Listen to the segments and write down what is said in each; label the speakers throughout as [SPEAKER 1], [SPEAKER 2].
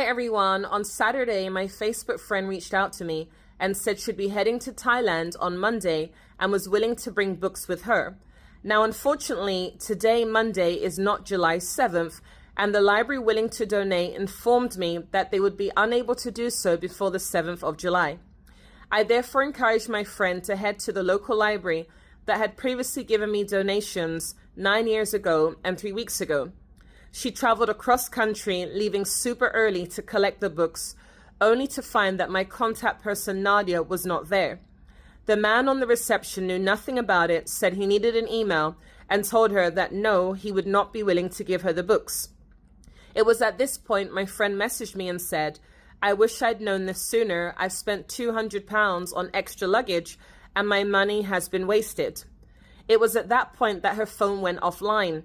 [SPEAKER 1] everyone. On Saturday, my Facebook friend reached out to me and said she'd be heading to Thailand on Monday and was willing to bring books with her. Now, unfortunately, today, Monday, is not July 7th, and the library willing to donate informed me that they would be unable to do so before the 7th of July. I therefore encouraged my friend to head to the local library that had previously given me donations 9 years ago and 3 weeks ago. She traveled across country, leaving super early to collect the books, only to find that my contact person Nadia was not there. The man on the reception knew nothing about it, said he needed an email, and told her that no, he would not be willing to give her the books. It was at this point my friend messaged me and said, "I wish I'd known this sooner. I've spent £200 on extra luggage and my money has been wasted." It was at that point that her phone went offline.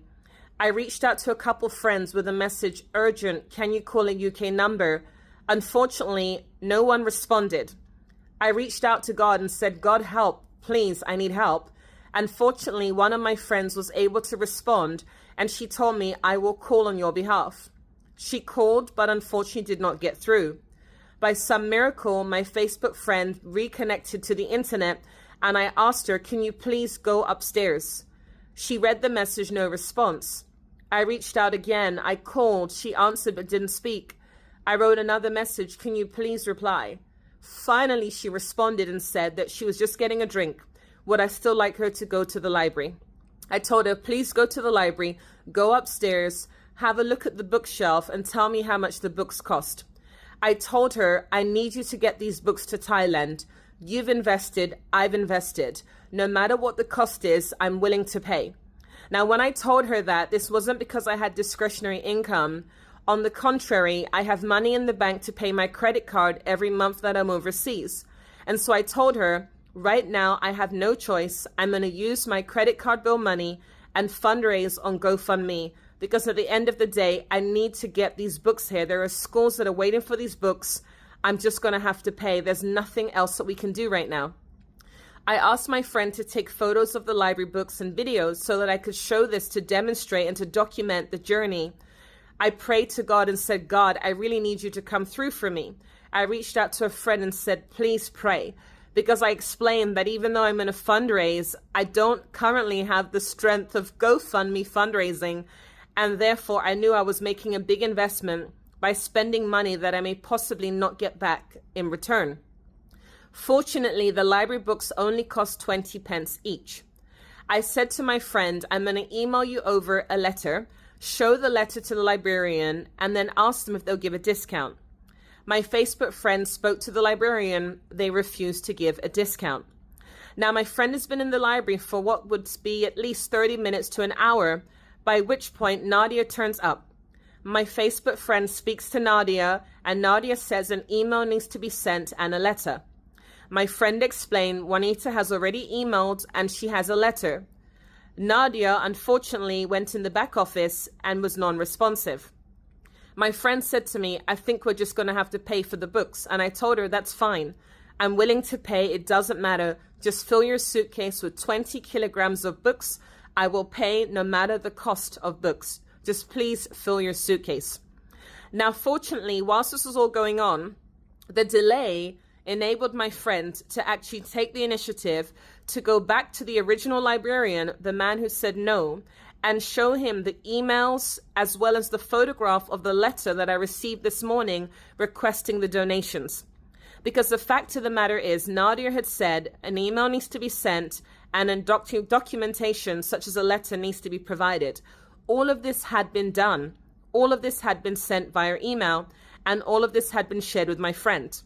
[SPEAKER 1] I reached out to a couple friends with a message, "Urgent, can you call a UK number?" Unfortunately, no one responded. I reached out to God and said, "God, help, please, I need help." And fortunately, one of my friends was able to respond, and she told me, "I will call on your behalf." She called, but unfortunately did not get through. By some miracle, my Facebook friend reconnected to the internet, and I asked her, "Can you please go upstairs?" She read the message, no response. I reached out again. I called. She answered but didn't speak. I wrote another message, "Can you please reply?" Finally, she responded and said that she was just getting a drink. Would I still like her to go to the library? I told her, "Please go to the library, go upstairs, have a look at the bookshelf and tell me how much the books cost." I told her, "I need you to get these books to Thailand. You've invested, I've invested. No matter what the cost is, I'm willing to pay." Now, when I told her that, this wasn't because I had discretionary income. On the contrary, I have money in the bank to pay my credit card every month that I'm overseas. And so I told her, right now, I have no choice. I'm going to use my credit card bill money and fundraise on GoFundMe, because at the end of the day, I need to get these books here. There are schools that are waiting for these books. I'm just going to have to pay. There's nothing else that we can do right now. I asked my friend to take photos of the library books and videos so that I could show this to demonstrate and to document the journey. I prayed to God and said, "God, I really need you to come through for me." I reached out to a friend and said, "Please pray," because I explained that even though I'm in a fundraise, I don't currently have the strength of GoFundMe fundraising, and therefore I knew I was making a big investment by spending money that I may possibly not get back in return. Fortunately, the library books only cost 20 pence each. I said to my friend, "I'm going to email you over a letter, show the letter to the librarian, and then ask them if they'll give a discount." My Facebook friend spoke to the librarian. They refused to give a discount. Now, my friend has been in the library for what would be at least 30 minutes to an hour, by which point Nadia turns up. My Facebook friend speaks to Nadia, and Nadia says an email needs to be sent and a letter. My friend explained Juanita has already emailed and she has a letter. Nadia, unfortunately, went in the back office and was non-responsive. My friend said to me, "I think we're just going to have to pay for the books." And I told her, "That's fine. I'm willing to pay. It doesn't matter. Just fill your suitcase with 20 kilograms of books. I will pay no matter the cost of books. Just please fill your suitcase." Now, fortunately, whilst this was all going on, the delay enabled my friend to actually take the initiative to go back to the original librarian, the man who said no, and show him the emails as well as the photograph of the letter that I received this morning requesting the donations. Because the fact of the matter is, Nadia had said an email needs to be sent and a documentation such as a letter needs to be provided. All of this had been done. All of this had been sent via email, and all of this had been shared with my friend.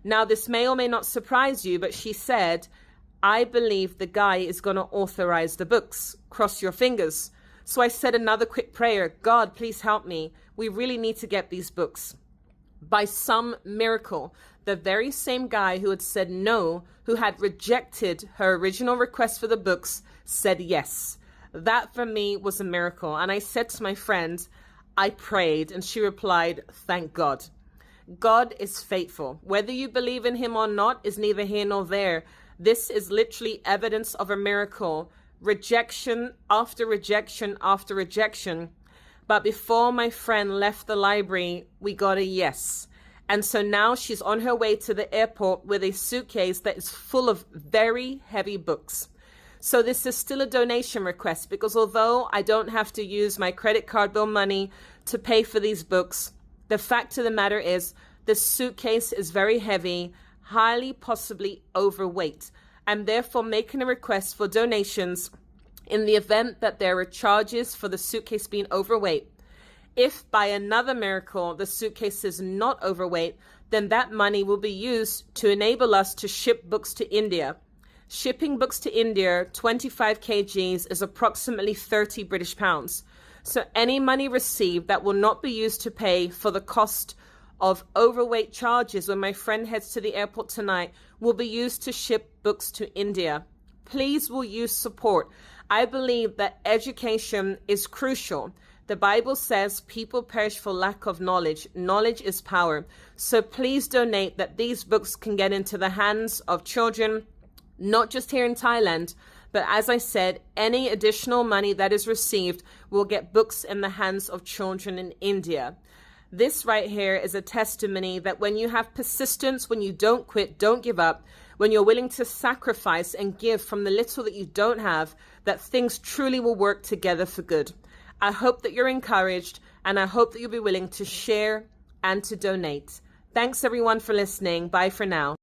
[SPEAKER 1] Now, this may or may not surprise you, but she said, "I believe the guy is going to authorize the books. Cross your fingers." So I said another quick prayer. "God, please help me. We really need to get these books." By some miracle, the very same guy who had said no, who had rejected her original request for the books, said yes. That for me was a miracle. And I said to my friend, "I prayed," and she replied, "Thank God." God is faithful. Whether you believe in him or not is neither here nor there. This is literally evidence of a miracle. Rejection after rejection after rejection. But before my friend left the library, we got a yes. And so now she's on her way to the airport with a suitcase that is full of very heavy books. So this is still a donation request, because although I don't have to use my credit card bill money to pay for these books, the fact of the matter is the suitcase is very heavy, highly possibly overweight. I'm therefore making a request for donations in the event that there are charges for the suitcase being overweight. If by another miracle the suitcase is not overweight, then that money will be used to enable us to ship books to India. Shipping books to India, 25 kgs, is approximately 30 British pounds. So any money received that will not be used to pay for the cost of overweight charges when my friend heads to the airport tonight will be used to ship books to India. Please will you support. I believe that education is crucial. The Bible says people perish for lack of knowledge. Knowledge is power. So please donate that these books can get into the hands of children, not just here in Thailand, but as I said, any additional money that is received will get books in the hands of children in India. This right here is a testimony that when you have persistence, when you don't quit, don't give up, when you're willing to sacrifice and give from the little that you don't have, that things truly will work together for good. I hope that you're encouraged, and I hope that you'll be willing to share and to donate. Thanks everyone for listening. Bye for now.